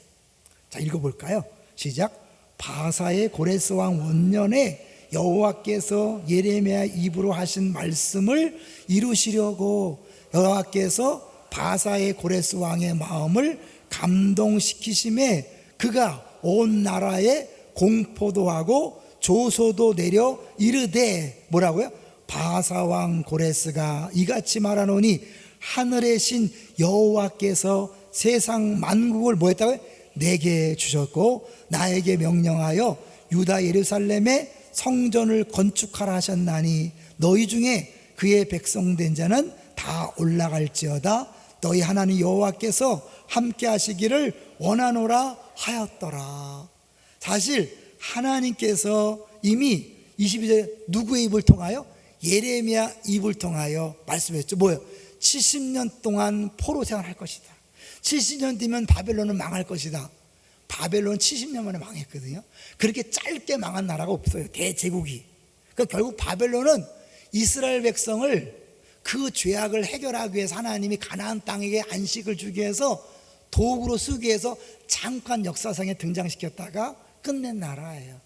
자, 읽어볼까요? 시작. 바사의 고레스 왕 원년에 여호와께서 예레미야 입으로 하신 말씀을 이루시려고 여호와께서 바사의 고레스 왕의 마음을 감동시키심에 그가 온 나라에 공포도 하고 조소도 내려 이르되 뭐라고요? 바사 왕 고레스가 이같이 말하노니 하늘의 신 여호와께서 세상 만국을 뭐 했다고요? 내게 주셨고 나에게 명령하여 유다 예루살렘에 성전을 건축하라 하셨나니 너희 중에 그의 백성된 자는 다 올라갈지어다. 너희 하나님 여호와께서 함께 하시기를 원하노라 하였더라. 사실 하나님께서 이미 22절에 누구의 입을 통하여? 예레미야 입을 통하여 말씀했죠. 뭐예요? 70년 동안 포로 생활할 것이다. 70년 뒤면 바벨론은 망할 것이다. 바벨론 70년 만에 망했거든요. 그렇게 짧게 망한 나라가 없어요, 대제국이. 그러니까 결국 바벨론은 이스라엘 백성을 그 죄악을 해결하기 위해서 하나님이 가나안 땅에게 안식을 주기 위해서 도구로 쓰기 위해서 잠깐 역사상에 등장시켰다가 끝낸 나라예요.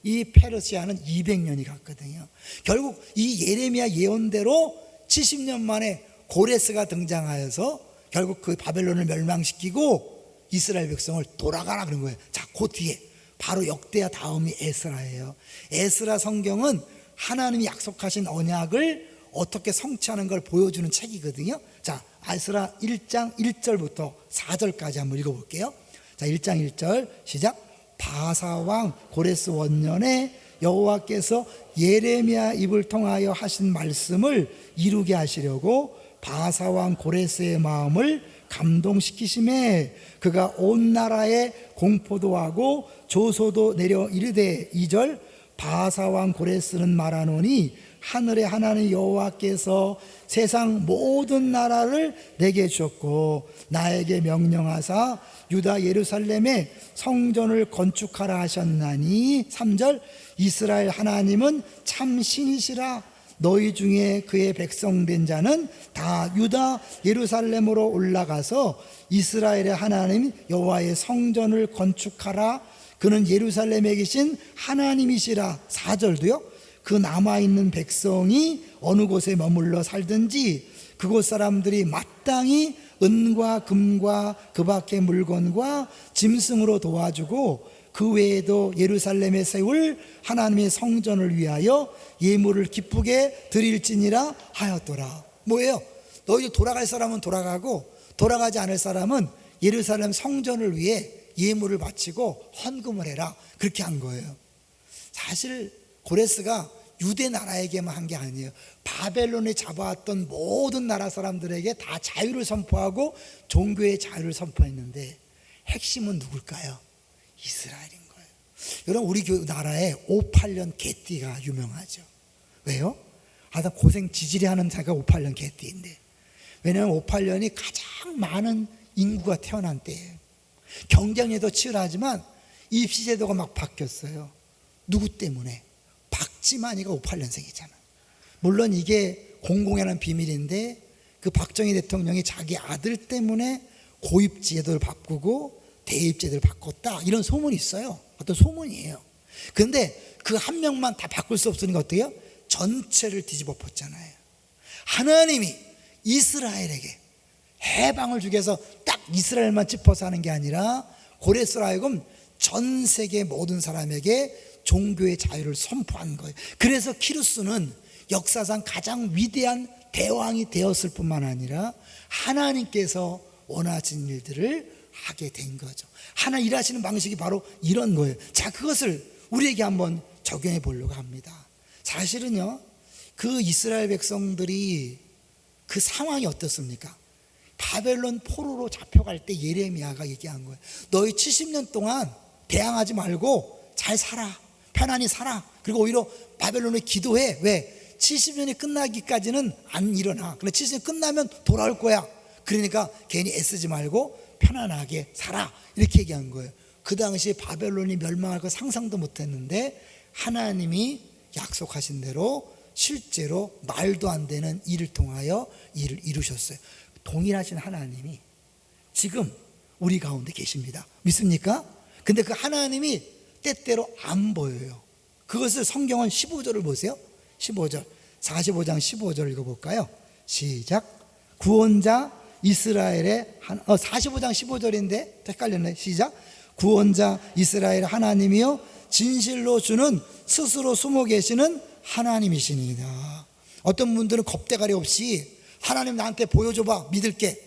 이 페르시아는 200년이 갔거든요. 결국 이 예레미야 예언대로 70년 만에 고레스가 등장하여서 결국 그 바벨론을 멸망시키고 이스라엘 백성을 돌아가라 그런 거예요. 자, 그 뒤에 바로 역대하 다음이 에스라예요. 에스라 성경은 하나님이 약속하신 언약을 어떻게 성취하는 걸 보여주는 책이거든요. 자, 에스라 1장 1절부터 4절까지 한번 읽어볼게요. 자, 1장 1절 시작. 바사왕 고레스 원년에 여호와께서 예레미야 입을 통하여 하신 말씀을 이루게 하시려고 바사왕 고레스의 마음을 감동시키심에 그가 온 나라에 공포도 하고 조소도 내려 이르되 2절 바사왕 고레스는 말하노니 하늘의 하나님 여호와께서 세상 모든 나라를 내게 주셨고 나에게 명령하사 유다 예루살렘에 성전을 건축하라 하셨나니 3절 이스라엘 하나님은 참 신이시라 너희 중에 그의 백성된 자는 다 유다 예루살렘으로 올라가서 이스라엘의 하나님 여호와의 성전을 건축하라 그는 예루살렘에 계신 하나님이시라 4절도요 그 남아있는 백성이 어느 곳에 머물러 살든지 그곳 사람들이 마땅히 은과 금과 그 밖의 물건과 짐승으로 도와주고 그 외에도 예루살렘에 세울 하나님의 성전을 위하여 예물을 기쁘게 드릴지니라 하였더라. 뭐예요? 너희 돌아갈 사람은 돌아가고 돌아가지 않을 사람은 예루살렘 성전을 위해 예물을 바치고 헌금을 해라. 그렇게 한 거예요. 사실 고레스가 유대 나라에게만 한 게 아니에요. 바벨론에 잡아왔던 모든 나라 사람들에게 다 자유를 선포하고 종교의 자유를 선포했는데 핵심은 누굴까요? 이스라엘인 거예요. 여러분 우리 나라에 5,8년 개띠가 유명하죠. 왜요? 하여튼 고생 지질이 하는 자가 5,8년 개띠인데 왜냐하면 5,8년이 가장 많은 인구가 태어난 때예요. 경쟁에도 치열하지만 입시제도가 막 바뀌었어요. 누구 때문에? 박지만이가 58년생이잖아. 물론 이게 공공연한 비밀인데 그 박정희 대통령이 자기 아들 때문에 고입제도를 바꾸고 대입제도를 바꿨다 이런 소문이 있어요. 어떤 소문이에요. 그런데 그 한 명만 다 바꿀 수 없으니까 어떻게 해요? 전체를 뒤집어 엎었잖아요. 하나님이 이스라엘에게 해방을 주기 위해서 딱 이스라엘만 짚어서 하는 게 아니라 고레스로 하여금 전 세계 모든 사람에게 종교의 자유를 선포한 거예요. 그래서 키루스는 역사상 가장 위대한 대왕이 되었을 뿐만 아니라 하나님께서 원하신 일들을 하게 된 거죠. 하나 일하시는 방식이 바로 이런 거예요. 자, 그것을 우리에게 한번 적용해 보려고 합니다. 사실은요, 그 이스라엘 백성들이 그 상황이 어떻습니까? 바벨론 포로로 잡혀갈 때 예레미야가 얘기한 거예요. 너희 70년 동안 대항하지 말고 잘 살아, 편안히 살아. 그리고 오히려 바벨론을 기도해. 왜? 70년이 끝나기까지는 안 일어나. 근데 70년 끝나면 돌아올 거야. 그러니까 괜히 애쓰지 말고 편안하게 살아, 이렇게 얘기한 거예요. 그 당시에 바벨론이 멸망할 거 상상도 못했는데 하나님이 약속하신 대로 실제로 말도 안 되는 일을 통하여 일을 이루셨어요. 동일하신 하나님이 지금 우리 가운데 계십니다. 믿습니까? 근데 그 하나님이 때때로 안 보여요. 그것을 성경은 15절을 보세요. 15절, 45장 15절 읽어볼까요? 시작. 구원자 이스라엘의 45장 15절인데 헷갈렸네. 시작. 구원자 이스라엘 하나님이여 진실로 주는 스스로 숨어 계시는 하나님이시니이다. 어떤 분들은 겁대가리 없이 하나님 나한테 보여줘봐, 믿을게.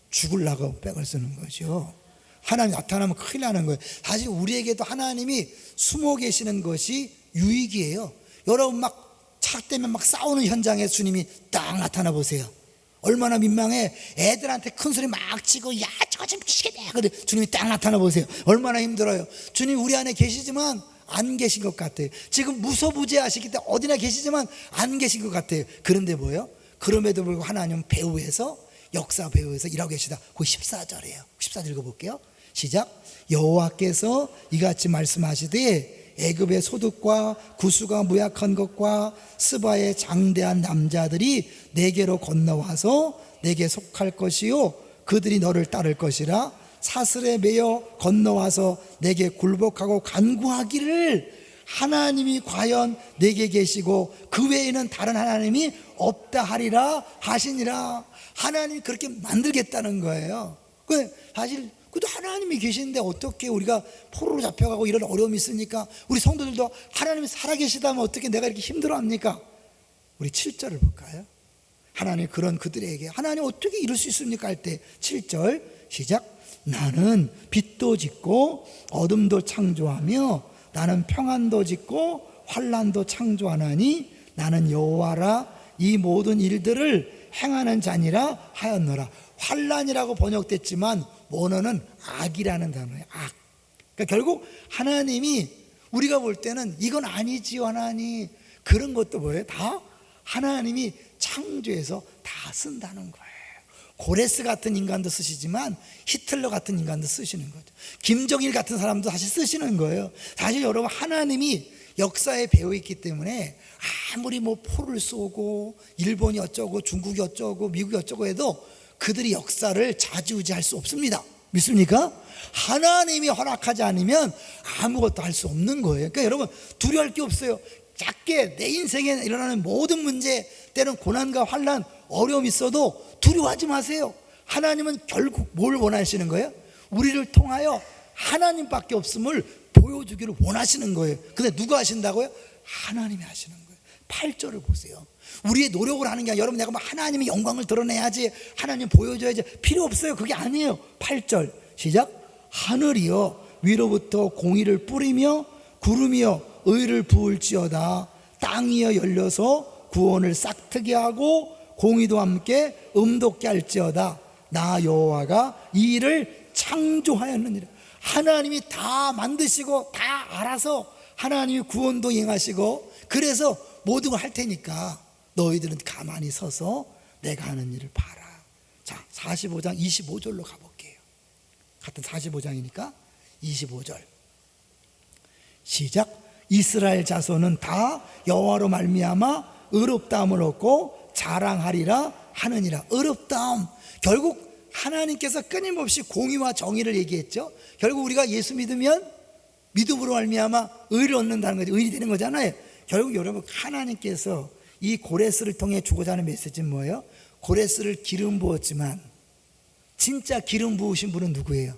죽으려고 백을 쓰는 거죠. 하나님 나타나면 큰일 나는 거예요. 사실 우리에게도 하나님이 숨어 계시는 것이 유익이에요. 여러분 막 차 때문에 막 싸우는 현장에 주님이 딱 나타나 보세요. 얼마나 민망해. 애들한테 큰 소리 막 치고 야 저거 좀 미치겠네. 근데 주님이 딱 나타나 보세요. 얼마나 힘들어요. 주님 우리 안에 계시지만 안 계신 것 같아요. 지금 무소부재하시기 때문에 어디나 계시지만 안 계신 것 같아요. 그런데 뭐예요? 그럼에도 불구하고 하나님은 배후에서, 역사 배후에서 일하고 계시다. 그 14절이에요 14절 읽어볼게요. 시작. 여호와께서 이같이 말씀하시되 애굽의 소득과 구수가 무약한 것과 스바의 장대한 남자들이 내게로 건너와서 내게 속할 것이요 그들이 너를 따를 것이라. 사슬에 매여 건너와서 내게 굴복하고 간구하기를 하나님이 과연 내게 계시고 그 외에는 다른 하나님이 없다 하리라 하시니라. 하나님이 그렇게 만들겠다는 거예요. 사실 그래도 하나님이 계시는데 어떻게 우리가 포로로 잡혀가고 이런 어려움이 있으니까 우리 성도들도 하나님이 살아계시다면 어떻게 내가 이렇게 힘들어합니까? 우리 7절을 볼까요? 하나님 그런 그들에게 하나님 어떻게 이룰 수 있습니까? 할 때 7절 시작. 나는 빛도 짓고 어둠도 창조하며 나는 평안도 짓고 환난도 창조하나니 나는 여호와라. 이 모든 일들을 행하는 자니라 하였노라. 환난이라고 번역됐지만 원어는 악이라는 단어예요. 악. 그러니까 결국 하나님이 우리가 볼 때는 이건 아니지요 하나님, 그런 것도 뭐예요? 다 하나님이 창조해서 다 쓴다는 거예요. 고레스 같은 인간도 쓰시지만 히틀러 같은 인간도 쓰시는 거죠. 김정일 같은 사람도 사실 쓰시는 거예요. 사실 여러분 하나님이 역사에 배어 있기 때문에 아무리 뭐 포를 쏘고 일본이 어쩌고 중국이 어쩌고 미국이 어쩌고 해도 그들이 역사를 좌지우지할 수 없습니다. 믿습니까? 하나님이 허락하지 않으면 아무것도 할 수 없는 거예요. 그러니까 여러분 두려워할 게 없어요. 작게 내 인생에 일어나는 모든 문제, 때는 고난과 환난, 어려움이 있어도 두려워하지 마세요. 하나님은 결국 뭘 원하시는 거예요? 우리를 통하여 하나님밖에 없음을 보여주기를 원하시는 거예요. 근데 누가 하신다고요? 하나님이 하시는 거예요. 8절을 보세요. 우리의 노력을 하는 게 아니라 여러분 내가 뭐 하나님의 영광을 드러내야지, 하나님 보여줘야지, 필요 없어요. 그게 아니에요. 8절 시작. 하늘이여 위로부터 공의를 뿌리며 구름이여 의를 부을지어다. 땅이여 열려서 구원을 싹트게 하고 공의도 함께 음돋게 할지어다. 나 여호와가 이 일을 창조하였느니라. 하나님이 다 만드시고 다 알아서 하나님이 구원도 행하시고 그래서 모든 걸 할 테니까 너희들은 가만히 서서 내가 하는 일을 봐라. 자, 45장 25절로 가볼게요. 같은 45장이니까 25절 시작. 이스라엘 자손은 다 여호와로 말미암아 의롭다함을 얻고 자랑하리라 하느니라. 의롭다함, 결국 하나님께서 끊임없이 공의와 정의를 얘기했죠. 결국 우리가 예수 믿으면 믿음으로 말미암아 의를 얻는다는 거죠. 의인이 되는 거잖아요. 결국 여러분 하나님께서 이 고레스를 통해 주고자 하는 메시지는 뭐예요? 고레스를 기름 부었지만 진짜 기름 부으신 분은 누구예요?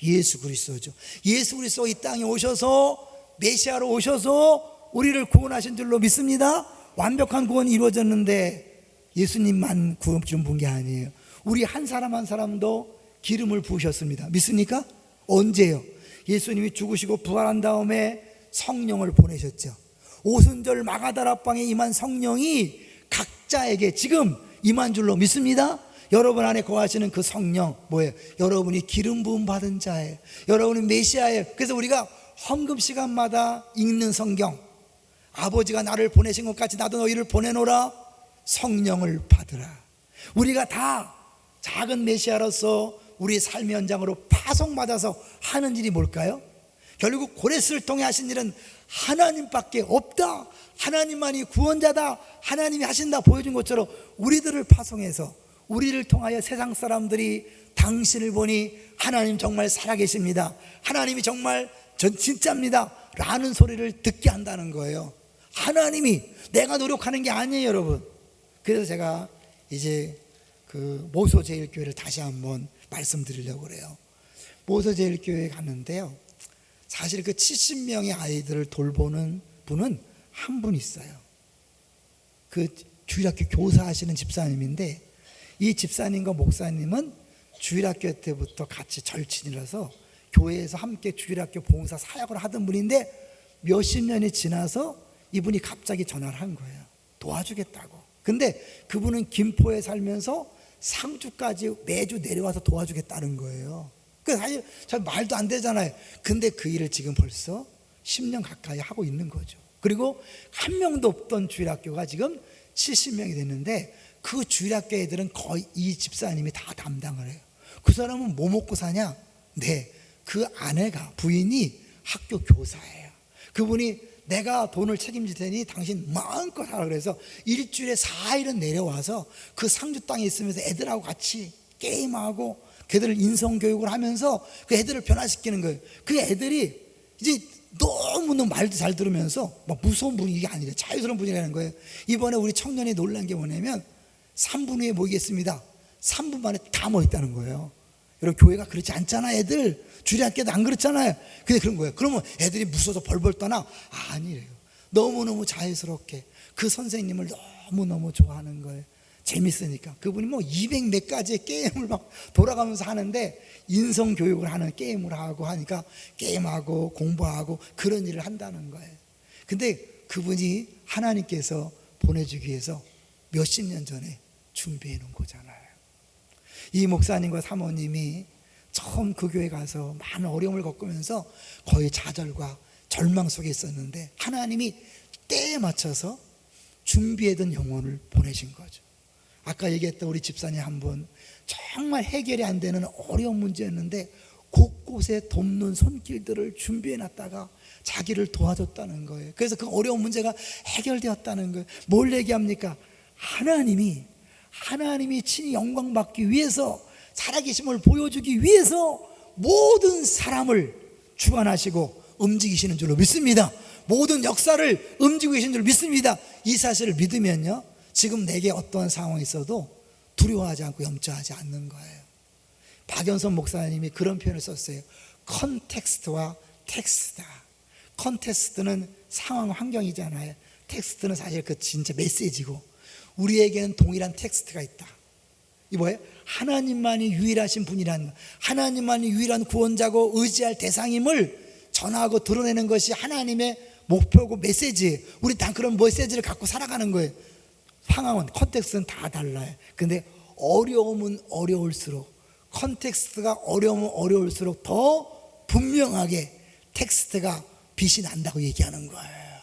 예수 그리스도죠. 예수 그리스도 이 땅에 오셔서 메시아로 오셔서 우리를 구원하신 줄로 믿습니다. 완벽한 구원이 이루어졌는데 예수님만 구원 기름 부은 게 아니에요. 우리 한 사람 한 사람도 기름을 부으셨습니다. 믿습니까? 언제요? 예수님이 죽으시고 부활한 다음에 성령을 보내셨죠. 오순절 마가다락방에 임한 성령이 각자에게 지금 임한 줄로 믿습니다. 여러분 안에 거하시는 그 성령 뭐예요? 여러분이 기름 부음 받은 자예요. 여러분이 메시아예요. 그래서 우리가 헌금 시간마다 읽는 성경, 아버지가 나를 보내신 것 같이 나도 너희를 보내노라, 성령을 받으라. 우리가 다 작은 메시아로서 우리 삶의 현장으로 파송받아서 하는 일이 뭘까요? 결국 고레스를 통해 하신 일은 하나님밖에 없다, 하나님만이 구원자다, 하나님이 하신다 보여준 것처럼 우리들을 파송해서 우리를 통하여 세상 사람들이 당신을 보니 하나님 정말 살아계십니다, 하나님이 정말 전 진짜입니다 라는 소리를 듣게 한다는 거예요. 하나님이, 내가 노력하는 게 아니에요 여러분. 그래서 제가 이제 그 모소제일교회를 다시 한번 말씀드리려고 그래요. 모소제일교회에 갔는데요, 사실 그 70명의 아이들을 돌보는 분은 한 분 있어요. 그 주일학교 교사하시는 집사님인데, 이 집사님과 목사님은 주일학교 때부터 같이 절친이라서 교회에서 함께 주일학교 봉사 사역을 하던 분인데, 몇십 년이 지나서 이분이 갑자기 전화를 한 거예요. 도와주겠다고. 근데 그분은 김포에 살면서 상주까지 매주 내려와서 도와주겠다는 거예요. 그 사실 잘 말도 안 되잖아요. 근데 그 일을 지금 벌써 10년 가까이 하고 있는 거죠. 그리고 한 명도 없던 주일학교가 지금 70명이 됐는데, 그 주일학교 애들은 거의 이 집사님이 다 담당을 해요. 그 사람은 뭐 먹고 사냐? 네, 그 아내가, 부인이 학교 교사예요. 그분이 내가 돈을 책임질 테니 당신 마음껏 하라 그래서 일주일에 4일은 내려와서 그 상주 땅에 있으면서 애들하고 같이 게임하고 걔들을 인성교육을 하면서 그 애들을 변화시키는 거예요. 그 애들이 이제 너무너무 말도 잘 들으면서 막 무서운 분위기가 아니라 자유스러운 분위기라는 거예요. 이번에 우리 청년이 놀란 게 뭐냐면 3분 후에 모이겠습니다, 3분 만에 다 모였다는 거예요. 여러분, 교회가 그렇지 않잖아. 애들 주일학교도 안 그렇잖아요. 근데 그런 거예요. 그러면 애들이 무서워서 벌벌 떠나? 아니래요. 너무너무 자유스럽게 그 선생님을 너무너무 좋아하는 거예요. 재밌으니까. 그분이 뭐 200 몇 가지의 게임을 막 돌아가면서 하는데, 인성교육을 하는 게임을 하고 하니까 게임하고 공부하고 그런 일을 한다는 거예요. 근데 그분이 하나님께서 보내주기 위해서 몇십 년 전에 준비해 놓은 거잖아요. 이 목사님과 사모님이 처음 그 교회 가서 많은 어려움을 겪으면서 거의 좌절과 절망 속에 있었는데, 하나님이 때에 맞춰서 준비해둔 영혼을 보내신 거죠. 아까 얘기했던 우리 집사님 한 분, 정말 해결이 안 되는 어려운 문제였는데 곳곳에 돕는 손길들을 준비해 놨다가 자기를 도와줬다는 거예요. 그래서 그 어려운 문제가 해결되었다는 거예요. 뭘 얘기합니까? 하나님이 친히 영광 받기 위해서, 살아계심을 보여주기 위해서 모든 사람을 주관하시고 움직이시는 줄로 믿습니다. 모든 역사를 움직이고 계신 줄 믿습니다. 이 사실을 믿으면요, 지금 내게 어떠한 상황이 있어도 두려워하지 않고 염려하지 않는 거예요. 박연선 목사님이 그런 표현을 썼어요. 컨텍스트와 텍스트다. 컨텍스트는 상황, 환경이잖아요. 텍스트는 사실 그 진짜 메시지고, 우리에게는 동일한 텍스트가 있다. 이 뭐예요? 하나님만이 유일하신 분이라는 거, 하나님만이 유일한 구원자고 의지할 대상임을 전하고 드러내는 것이 하나님의 목표고 메시지예요. 우리 다 그런 메시지를 갖고 살아가는 거예요. 상황은, 컨텍스트는 다 달라요. 근데 어려움은 어려울수록, 컨텍스트가 어려우면 어려울수록 더 분명하게 텍스트가 빛이 난다고 얘기하는 거예요.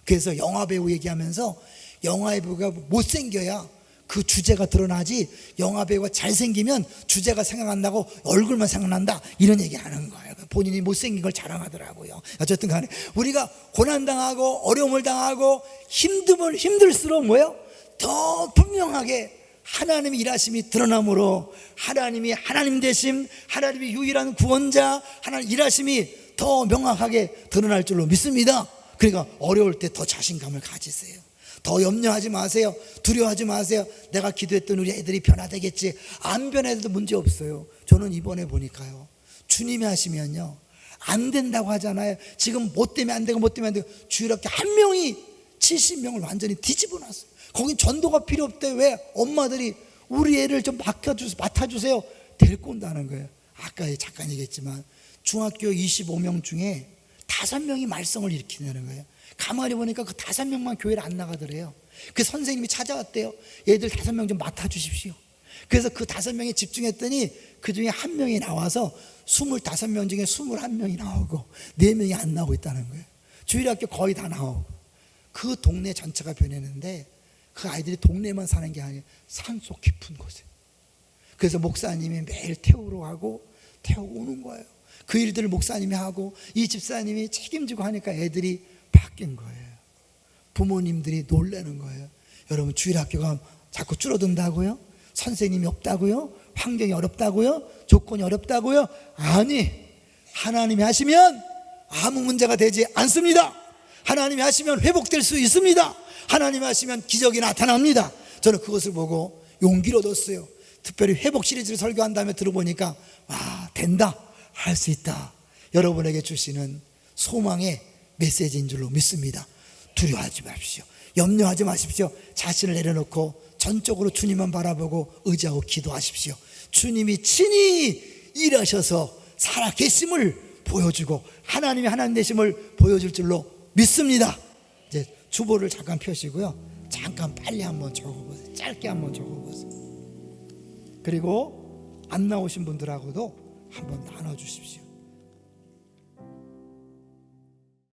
그래서 영화배우 얘기하면서, 영화배우가 못생겨야 그 주제가 드러나지, 영화배우가 잘생기면 주제가 생각 안 나고 얼굴만 생각난다, 이런 얘기 하는 거예요. 본인이 못생긴 걸 자랑하더라고요. 어쨌든 간에 우리가 고난당하고 어려움을 당하고 힘들면 힘들수록 뭐예요? 더 분명하게 하나님의 일하심이 드러나므로, 하나님이 하나님 되심, 하나님이 유일한 구원자, 하나님 일하심이 더 명확하게 드러날 줄로 믿습니다. 그러니까 어려울 때 더 자신감을 가지세요. 더 염려하지 마세요. 두려워하지 마세요. 내가 기도했던 우리 애들이 변화되겠지. 안 변해도 문제 없어요. 저는 이번에 보니까요, 주님이 하시면요, 안 된다고 하잖아요. 지금 뭐 때문에 안 되고 뭐 때문에 안 되고, 주일학교 한 명이 70명을 완전히 뒤집어 놨어요. 거긴 전도가 필요 없대. 왜? 엄마들이 우리 애를 좀 맡아주세요. 데리고 온다는 거예요. 아까 잠깐 얘기했지만 중학교 25명 중에 5명이 말썽을 일으키는 거예요. 가만히 보니까 그 5명만 교회를 안 나가더래요. 그 선생님이 찾아왔대요. 얘들 5명 좀 맡아주십시오. 그래서 그 5명에 집중했더니 그 중에 1명이 나와서 25명 중에 21명이 나오고 4명이 안 나오고 있다는 거예요. 주일학교 거의 다 나오고 그 동네 전체가 변했는데 그 아이들이 동네만 사는 게 아니에요. 산속 깊은 곳에. 그래서 목사님이 매일 태우러 가고 태우고 오는 거예요. 그 일들을 목사님이 하고 이 집사님이 책임지고 하니까 애들이 바뀐 거예요. 부모님들이 놀라는 거예요. 여러분 주일학교가 자꾸 줄어든다고요? 선생님이 없다고요? 환경이 어렵다고요? 조건이 어렵다고요? 아니, 하나님이 하시면 아무 문제가 되지 않습니다. 하나님이 하시면 회복될 수 있습니다. 하나님이 하시면 기적이 나타납니다. 저는 그것을 보고 용기를 얻었어요. 특별히 회복 시리즈를 설교한 다음에 들어보니까 와, 된다, 할 수 있다. 여러분에게 주시는 소망의 메시지인 줄로 믿습니다. 두려워하지 마십시오. 염려하지 마십시오. 자신을 내려놓고 전적으로 주님만 바라보고 의지하고 기도하십시오. 주님이 친히 일하셔서 살아계심을 보여주고 하나님이 하나님 되심을 보여줄 줄로 믿습니다. 이제 주보를 잠깐 펴시고요. 잠깐 빨리 한번 적어보세요. 짧게 한번 적어보세요. 그리고 안 나오신 분들하고도 한번 나눠주십시오.